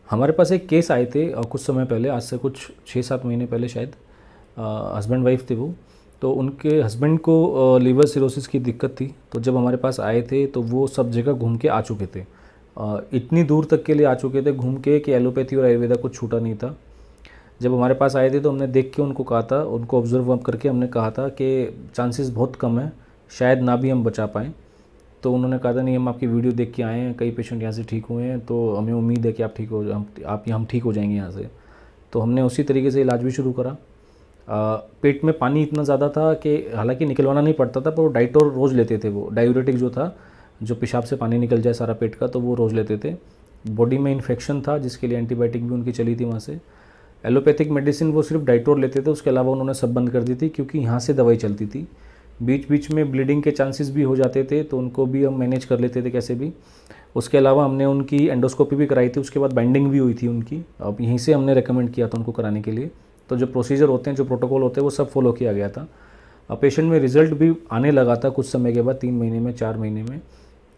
हमारे पास एक केस आए थे कुछ समय पहले, आज से कुछ 6-7 महीने पहले शायद। हस्बैंड वाइफ थे वो। तो उनके हस्बैंड को लीवर सिरोसिस की दिक्कत थी। तो जब हमारे पास आए थे तो वो सब जगह घूम के आ चुके थे। इतनी दूर तक के लिए आ चुके थे घूम के कि एलोपैथी और आयुर्वेदा कुछ छूटा नहीं था। जब हमारे पास आए थे तो हमने देख के उनको कहा था, उनको ऑब्जर्व करके हमने कहा था कि चांसेस बहुत कम है, शायद ना भी हम बचा पाएँ। तो उन्होंने कहा था नहीं, हम आपकी वीडियो देख के आए हैं, कई पेशेंट यहाँ से ठीक हुए हैं, तो हमें उम्मीद है कि हम ठीक हो जाएंगे यहाँ से। तो हमने उसी तरीके से इलाज भी शुरू करा। पेट में पानी इतना ज़्यादा था कि हालांकि निकलवाना नहीं पड़ता था, पर वो डाइटोर रोज़ लेते थे। वो डायूरेटिक जो था, जो पेशाब से पानी निकल जाए सारा पेट का, तो वो रोज़ लेते थे। बॉडी में इन्फेक्शन था जिसके लिए एंटीबायोटिक भी उनकी चली थी वहाँ से। एलोपैथिक मेडिसिन वो सिर्फ डाइटोर लेते थे, उसके अलावा उन्होंने सब बंद कर दी थी क्योंकि यहाँ से दवाई चलती थी। बीच बीच में ब्लीडिंग के चांसेस भी हो जाते थे, तो उनको भी हम मैनेज कर लेते थे कैसे भी। उसके अलावा हमने उनकी एंडोस्कोपी भी कराई थी, उसके बाद बाइंडिंग भी हुई थी उनकी। अब यहीं से हमने रेकमेंड किया था उनको कराने के लिए। तो जो प्रोसीजर होते हैं, जो प्रोटोकॉल होते हैं, वो सब फॉलो किया गया था। अब पेशेंट में रिज़ल्ट भी आने लगा था कुछ समय के बाद, 3 महीने में, 4 महीने में।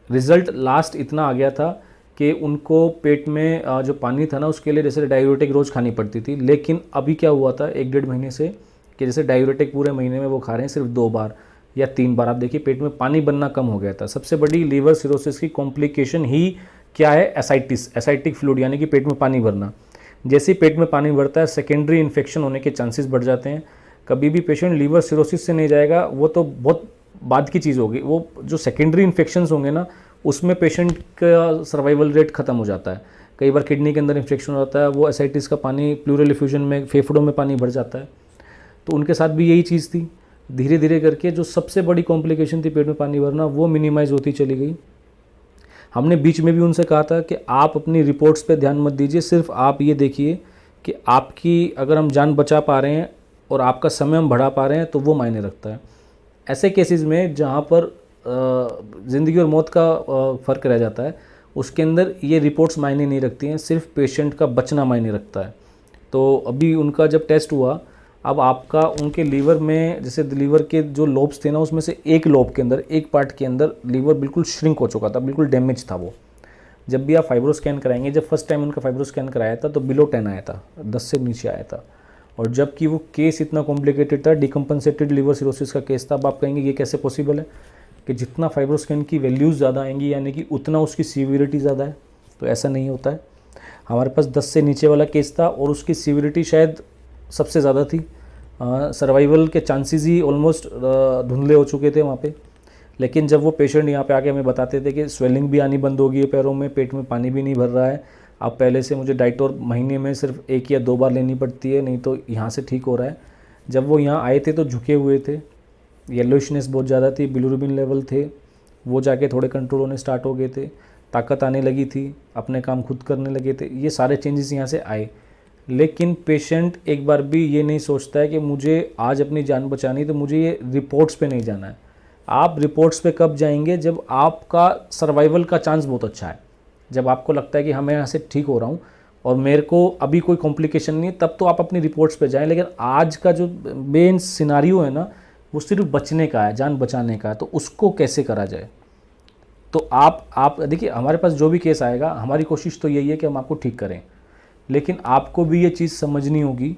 रिज़ल्ट लास्ट इतना आ गया था कि उनको पेट में जो पानी था ना, उसके लिए जैसे डायूरेटिक रोज़ खानी पड़ती थी। लेकिन अभी क्या हुआ था 1-1.5 महीने से, कि जैसे डायूरेटिक पूरे महीने में वो खा रहे हैं सिर्फ 2 बार या 3 बार। आप देखिए पेट में पानी बनना कम हो गया था। सबसे बड़ी लीवर सिरोसिस की कॉम्प्लिकेशन ही क्या है? एसाइटिस, एसाइटिक फ्लूइड, यानी कि पेट में पानी भरना। जैसे ही पेट में पानी भरता है, सेकेंडरी इन्फेक्शन होने के चांसेस बढ़ जाते हैं। कभी भी पेशेंट लीवर सिरोसिस से नहीं जाएगा, वो तो बहुत बाद की चीज़ होगी। वो जो सेकेंडरी इन्फेक्शंस होंगे ना, उसमें पेशेंट का सर्वाइवल रेट खत्म हो जाता है। कई बार किडनी के अंदर इन्फेक्शन हो जाता है, वो एसाइटिस का पानी प्लूरल इफ्यूजन में फेफड़ों में पानी भर जाता है। तो उनके साथ भी यही चीज़ थी। धीरे धीरे करके जो सबसे बड़ी कॉम्प्लिकेशन थी पेट में पानी भरना, वो मिनिमाइज़ होती चली गई। हमने बीच में भी उनसे कहा था कि आप अपनी रिपोर्ट्स पे ध्यान मत दीजिए, सिर्फ आप ये देखिए कि आपकी अगर हम जान बचा पा रहे हैं और आपका समय हम बढ़ा पा रहे हैं, तो वो मायने रखता है। ऐसे केसेस में जहाँ पर ज़िंदगी और मौत का फ़र्क रह जाता है, उसके अंदर ये रिपोर्ट्स मायने नहीं रखती हैं, सिर्फ पेशेंट का बचना मायने रखता है। तो अभी उनका जब टेस्ट हुआ, अब आपका उनके लीवर में, जैसे लीवर के जो लोब्स थे ना, उसमें से एक लोब के अंदर, एक पार्ट के अंदर लीवर बिल्कुल श्रिंक हो चुका था, बिल्कुल डैमेज था वो। जब भी आप फाइब्रो स्कैन कराएंगे, जब फर्स्ट टाइम उनका फाइब्रो स्कैन कराया था तो बिलो 10 आया था, 10 से नीचे आया था। और जबकि वो केस इतना कॉम्प्लिकेटेड था, डिकम्पनसेटेड लीवर सिरोसिस का केस था। अब आप कहेंगे ये कैसे पॉसिबल है कि जितना फाइब्रो स्कैन की वैल्यूज़ ज़्यादा आएंगी, यानी कि उतना उसकी सीवियरिटी ज़्यादा है? तो ऐसा नहीं होता है। हमारे पास 10 से नीचे वाला केस था और उसकी सीवियरिटी शायद सबसे ज़्यादा थी। सर्वाइवल के चांसेस ही ऑलमोस्ट धुंधले हो चुके थे वहाँ पे। लेकिन जब वो पेशेंट यहाँ पे आके हमें बताते थे कि स्वेलिंग भी आनी बंद हो गई है पैरों में, पेट में पानी भी नहीं भर रहा है, अब पहले से मुझे डाइटोर महीने में सिर्फ 1 या 2 बार लेनी पड़ती है, नहीं तो यहाँ से ठीक हो रहा है। जब वो यहाँ आए थे तो झुके हुए थे, येलोइशनेस बहुत ज़्यादा थी, बिलिरुबिन लेवल थे, वो जाके थोड़े कंट्रोल होने स्टार्ट हो गए थे, ताकत आने लगी थी, अपने काम खुद करने लगे थे। ये सारे चेंजेस यहाँ से आए। लेकिन पेशेंट एक बार भी ये नहीं सोचता है कि मुझे आज अपनी जान बचानी, तो मुझे ये रिपोर्ट्स पे नहीं जाना है। आप रिपोर्ट्स पे कब जाएंगे? जब आपका सर्वाइवल का चांस बहुत अच्छा है, जब आपको लगता है कि हाँ मैं यहाँ से ठीक हो रहा हूँ और मेरे को अभी कोई कॉम्प्लिकेशन नहीं है, तब तो आप अपनी रिपोर्ट्स पे जाएं। लेकिन आज का जो मेन सिनारियो है ना, वो सिर्फ बचने का है, जान बचाने का है। तो उसको कैसे करा जाए? तो आप देखिए, हमारे पास जो भी केस आएगा, हमारी कोशिश तो यही है कि हम आपको ठीक करें। लेकिन आपको भी ये चीज़ समझनी होगी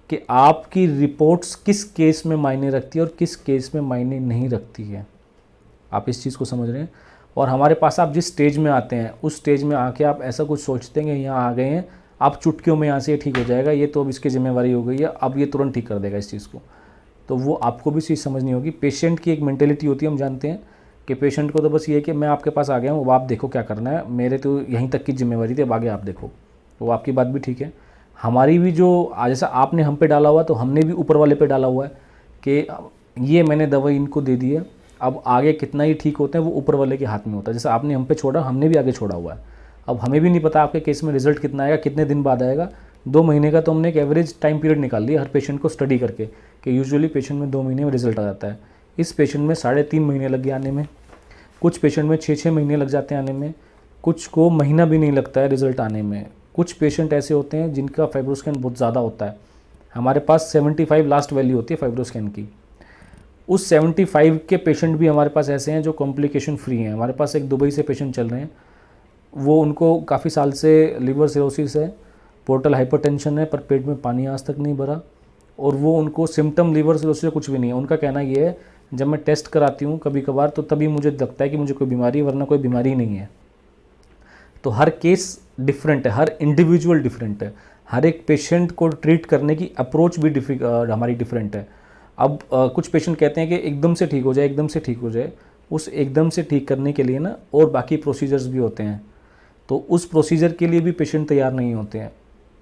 कि आपकी रिपोर्ट्स किस केस में मायने रखती है और किस केस में मायने नहीं रखती है। आप इस चीज़ को समझ रहे हैं? और हमारे पास आप जिस स्टेज में आते हैं, उस स्टेज में आके आप ऐसा कुछ सोचते हैं कि यहाँ आ गए हैं, आप चुटकियों में यहाँ से ये ठीक हो जाएगा, ये तो अब इसकी जिम्मेवारी हो गई है, अब ये तुरंत ठीक कर देगा इस चीज़ को। तो वो आपको भी चीज़ समझनी होगी। पेशेंट की एक मेंटेलिटी होती है, हम जानते हैं कि पेशेंट को तो बस ये है कि मैं आपके पास आ गया हूँ, अब आप देखो क्या करना है, मेरे तो यहीं तक की जिम्मेवारी थी, अब आगे आप देखो। वो आपकी बात भी ठीक है। हमारी भी जो जैसा आपने हम पे डाला हुआ, तो हमने भी ऊपर वाले पे डाला हुआ है कि ये मैंने दवाई इनको दे दी है, अब आगे कितना ही ठीक होते हैं वो ऊपर वाले के हाथ में होता है। जैसे आपने हम पे छोड़ा, हमने भी आगे छोड़ा हुआ है। अब हमें भी नहीं पता आपके केस में रिजल्ट कितना आएगा, कितने दिन बाद आएगा। 2 महीने का तो हमने एक एवरेज टाइम पीरियड निकाल लिया हर पेशेंट को स्टडी करके, कि यूजुअली पेशेंट में 2 महीने में रिजल्ट आ जाता है। इस पेशेंट में 3.5 महीने लग गए आने में, कुछ पेशेंट में 6-6 महीने लग जाते हैं आने में, कुछ को महीना भी नहीं लगता है रिजल्ट आने में। कुछ पेशेंट ऐसे होते हैं जिनका फाइब्रोस्कैन बहुत ज़्यादा होता है। हमारे पास 75 लास्ट वैल्यू होती है फाइब्रोस्कैन की। उस 75 के पेशेंट भी हमारे पास ऐसे हैं जो कॉम्प्लिकेशन फ्री हैं। हमारे पास एक दुबई से पेशेंट चल रहे हैं, वो उनको काफ़ी साल से लिवर सिरोसिस है, पोर्टल हाइपरटेंशन है, पर पेट में पानी आज तक नहीं भरा, और वो उनको सिम्टम लिवर सिरोसिस कुछ भी नहीं है। उनका कहना ये है, जब मैं टेस्ट कराती हूँ कभी कभार तो तभी मुझे लगता है कि मुझे कोई बीमारी है, वरना कोई बीमारी नहीं है। तो हर केस डिफरेंट है, हर इंडिविजुअल डिफरेंट है, हर एक पेशेंट को ट्रीट करने की अप्रोच भी हमारी डिफरेंट है। अब कुछ पेशेंट कहते हैं कि एकदम से ठीक हो जाए, एकदम से ठीक हो जाए। उस एकदम से ठीक करने के लिए ना और बाकी प्रोसीजर्स भी होते हैं, तो उस प्रोसीजर के लिए भी पेशेंट तैयार नहीं होते हैं,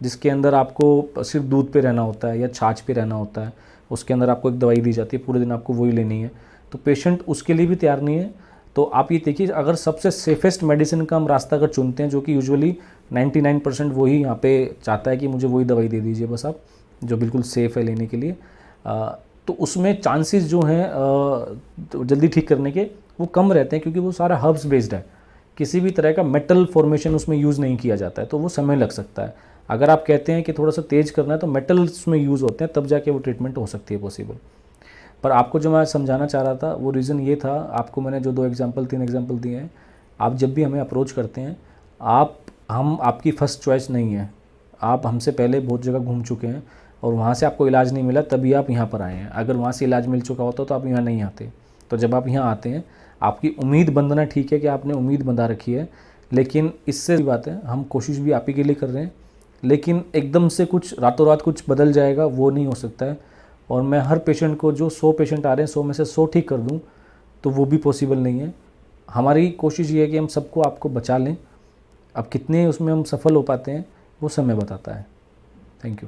जिसके अंदर आपको सिर्फ दूध पे रहना होता है या छाछ पे रहना होता है। उसके अंदर आपको एक दवाई दी जाती है, पूरे दिन आपको वही लेनी है, तो पेशेंट उसके लिए भी तैयार नहीं है। तो आप ये देखिए, अगर सबसे सेफेस्ट मेडिसिन का हम रास्ता अगर चुनते हैं, जो कि यूजुअली 99% वही यहाँ पे चाहता है कि मुझे वही दवाई दे दीजिए बस आप, जो बिल्कुल सेफ़ है लेने के लिए, तो उसमें चांसेस जो हैं तो जल्दी ठीक करने के वो कम रहते हैं, क्योंकि वो सारा हर्ब्स बेस्ड है। किसी भी तरह का मेटल फॉर्मेशन उसमें यूज़ नहीं किया जाता है, तो वो समय लग सकता है। अगर आप कहते हैं कि थोड़ा सा तेज़ करना है तो मेटल्स में यूज़ होते हैं, तब जाके वो ट्रीटमेंट हो सकती है पॉसिबल। पर आपको जो मैं समझाना चाह रहा था वो रीज़न ये था, आपको मैंने जो 3 एग्जांपल दिए हैं, आप जब भी हमें अप्रोच करते हैं, हम आपकी फ़र्स्ट चॉइस नहीं है। आप हमसे पहले बहुत जगह घूम चुके हैं और वहाँ से आपको इलाज नहीं मिला, तभी आप यहाँ पर आए हैं। अगर वहाँ से इलाज मिल चुका होता तो आप यहाँ नहीं आते। तो जब आप यहाँ आते हैं, आपकी उम्मीद बंधना ठीक है कि आपने उम्मीद बंधा रखी है, लेकिन इससे भी बात है, हम कोशिश भी आप ही के लिए कर रहे हैं, लेकिन एकदम से कुछ रातों रात कुछ बदल जाएगा वो नहीं हो सकता है। और मैं हर पेशेंट को, जो 100 पेशेंट आ रहे हैं 100 में से 100 ठीक कर दूं, तो वो भी पॉसिबल नहीं है। हमारी कोशिश ये है कि हम सबको आपको बचा लें। अब कितने उसमें हम सफल हो पाते हैं वो समय बताता है। Thank you.